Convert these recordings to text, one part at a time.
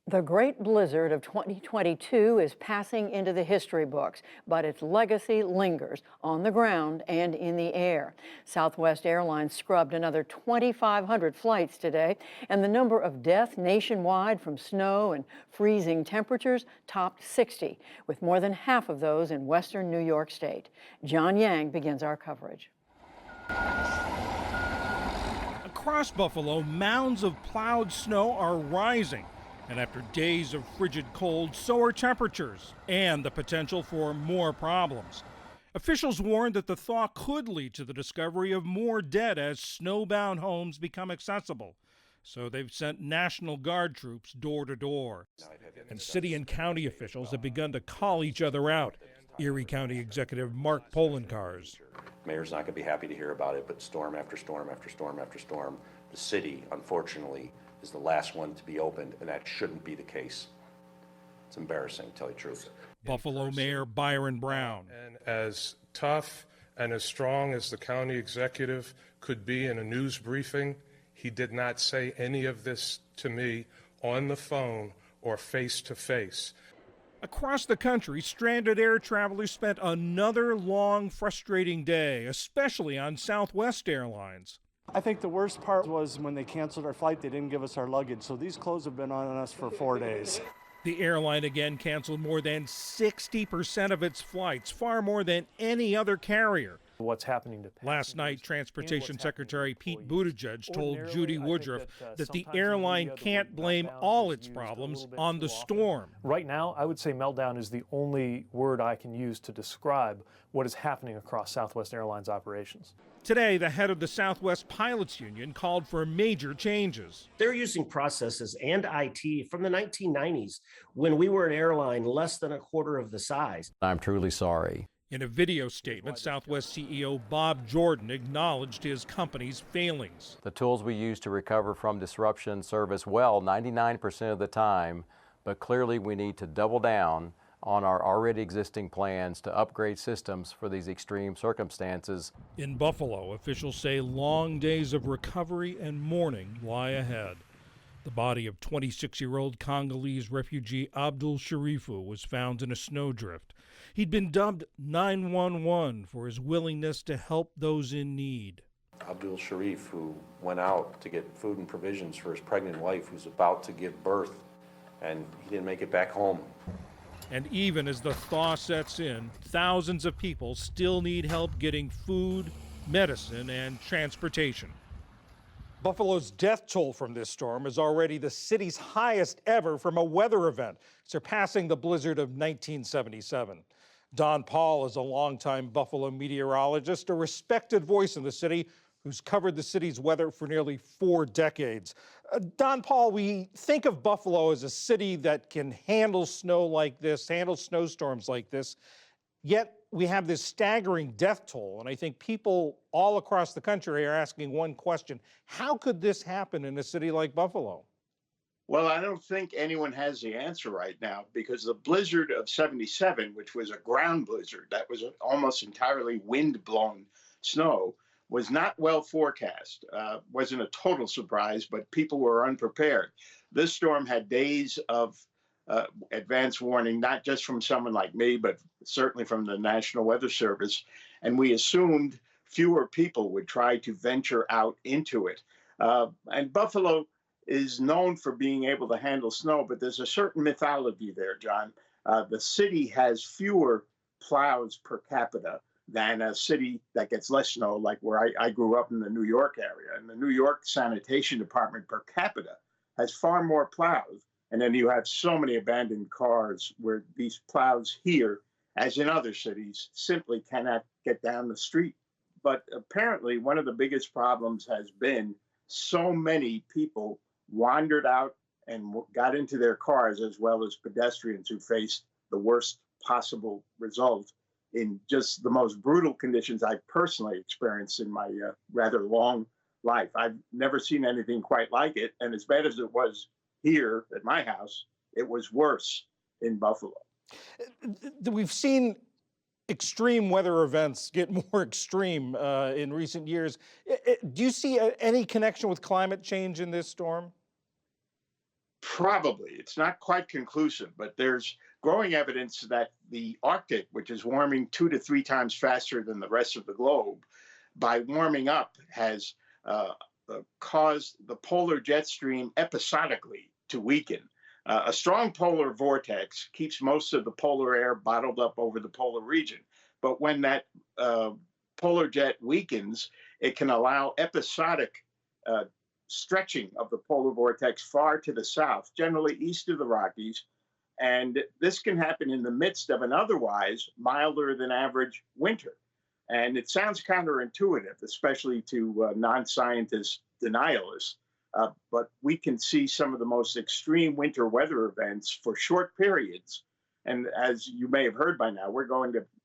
The Great Blizzard of 2022 is passing into the history books, but its legacy lingers on the ground and in the air. Southwest Airlines scrubbed another 2,500 flights today, and the number of deaths nationwide from snow and freezing temperatures topped 60, with more than half of those in western New York State. John Yang begins our coverage. Across Buffalo, mounds of plowed snow are rising. And after days of frigid cold, so are temperatures and the potential for more problems. Officials warned that the thaw could lead to the discovery of more dead as snowbound homes become accessible. So they've sent National Guard troops door to door. And city and county officials have begun to call each other out. Erie County Executive Mark Poloncarz. Mayor's not going to be happy to hear about it, but storm after storm after storm after storm, the city, unfortunately, is the last one to be opened, and that shouldn't be the case. It's embarrassing, to tell you the truth. Buffalo Mayor Byron Brown. And as tough and as strong as the county executive could be in a news briefing, he did not say any of this to me on the phone or face to face. Across the country, stranded air travelers spent another long, frustrating day, especially on Southwest Airlines. I think the worst part was when they canceled our flight, they didn't give us our luggage. So these clothes have been on us for 4 days. The airline again canceled more than 60% of its flights, far more than any other carrier. What's happening to Last night, Transportation Secretary Pete Buttigieg told Judy Woodruff that the airline can't blame all its problems on the storm. Right now, I would say meltdown is the only word I can use to describe what is happening across Southwest Airlines operations. Today, the head of the Southwest Pilots Union called for major changes. They're using processes and IT from the 1990s when we were an airline less than a quarter of the size. I'm truly sorry. In a video statement, Southwest CEO Bob Jordan acknowledged his company's failings. The tools we use to recover from disruption serve us well 99% of the time, but clearly we need to double down on our already existing plans to upgrade systems for these extreme circumstances. In Buffalo, officials say long days of recovery and mourning lie ahead. The body of 26-year-old Congolese refugee Abdul Sharifu was found in a snowdrift. He'd been dubbed 911 for his willingness to help those in need. Abdul Sharif, who went out to get food and provisions for his pregnant wife who's about to give birth, and he didn't make it back home. And even as the thaw sets in, thousands of people still need help getting food, medicine, and transportation. Buffalo's death toll from this storm is already the city's highest ever from a weather event, surpassing the blizzard of 1977. Don Paul is a longtime Buffalo meteorologist, a respected voice in the city who's covered the city's weather for nearly 4 decades. Don Paul, we think of Buffalo as a city that can handle snow like this, handle snowstorms like this, yet we have this staggering death toll, and I think people all across the country are asking one question: how could this happen in a city like Buffalo? Well, I don't think anyone has the answer right now, because the blizzard of 77, which was a ground blizzard, that was almost entirely wind-blown snow, was not well forecast. Wasn't a total surprise, but people were unprepared. This storm had days of advance warning, not just from someone like me, but certainly from the National Weather Service. And we assumed fewer people would try to venture out into it. And Buffalo is known for being able to handle snow, but there's a certain mythology there, John. The city has fewer plows per capita than a city that gets less snow, like where I grew up in the New York area. And the New York Sanitation Department per capita has far more plows. And then you have so many abandoned cars where these plows here, as in other cities, simply cannot get down the street. But apparently one of the biggest problems has been so many people wandered out and got into their cars, as well as pedestrians who faced the worst possible result in just the most brutal conditions I've personally experienced in my rather long life. I've never seen anything quite like it. And as bad as it was here at my house, it was worse in Buffalo. We've seen extreme weather events get more extreme in recent years. Do you see any connection with climate change in this storm? Probably. It's not quite conclusive, but there's growing evidence that the Arctic, which is warming 2 to 3 times faster than the rest of the globe, by warming up has caused the polar jet stream episodically to weaken. A strong polar vortex keeps most of the polar air bottled up over the polar region. But when that polar jet weakens, it can allow episodic stretching of the polar vortex far to the south, generally east of the Rockies. And this can happen in the midst of an otherwise milder than average winter. And it sounds counterintuitive, especially to non-scientist denialists. But we can see some of the most extreme winter weather events for short periods. And as you may have heard by now,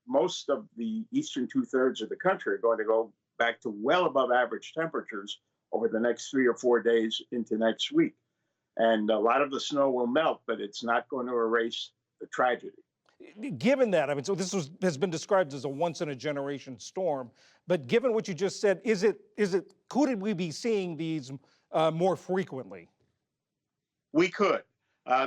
most of the eastern 2/3 of the country are going to go back to well above average temperatures over the next 3 or 4 days into next week. And a lot of the snow will melt, but it's not going to erase the tragedy. Given that, I mean, so has been described as a once-in-a-generation storm, but given what you just said, could we be seeing these more frequently? We could.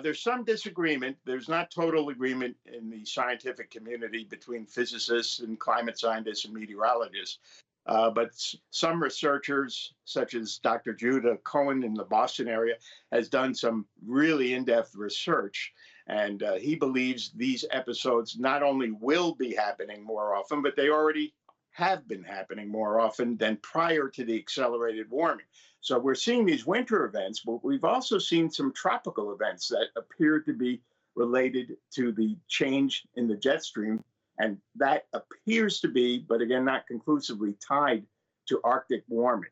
There's some disagreement. There's not total agreement in the scientific community between physicists and climate scientists and meteorologists. But some researchers, such as Dr. Judah Cohen in the Boston area, has done some really in-depth research. And he believes these episodes not only will be happening more often, but they already have been happening more often than prior to the accelerated warming. So we're seeing these winter events, but we've also seen some tropical events that appear to be related to the change in the jet stream. And that appears to be, but again, not conclusively tied to Arctic warming.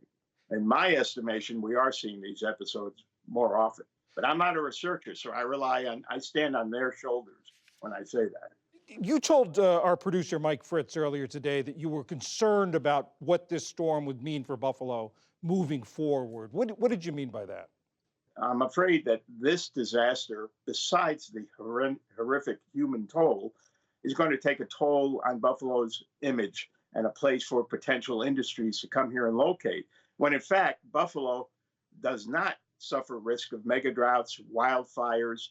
In my estimation, we are seeing these episodes more often. But I'm not a researcher, so I stand on their shoulders when I say that. You told our producer, Mike Fritz, earlier today that you were concerned about what this storm would mean for Buffalo moving forward. What did you mean by that? I'm afraid that this disaster, besides the horrific human toll, is going to take a toll on Buffalo's image and a place for potential industries to come here and locate, when in fact, Buffalo does not suffer risk of mega droughts, wildfires,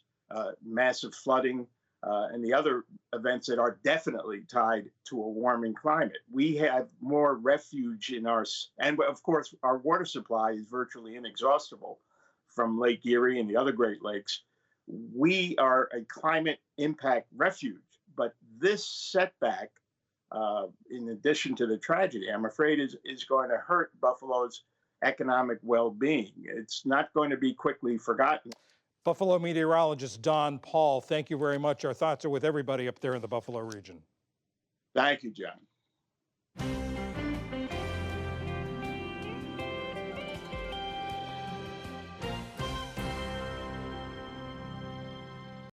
massive flooding, and the other events that are definitely tied to a warming climate. We have more refuge in and of course, our water supply is virtually inexhaustible from Lake Erie and the other Great Lakes. We are a climate impact refuge, but this setback, in addition to the tragedy, I'm afraid is going to hurt Buffalo's economic well-being. It's not going to be quickly forgotten. Buffalo meteorologist Don Paul, thank you very much. Our thoughts are with everybody up there in the Buffalo region. Thank you, John.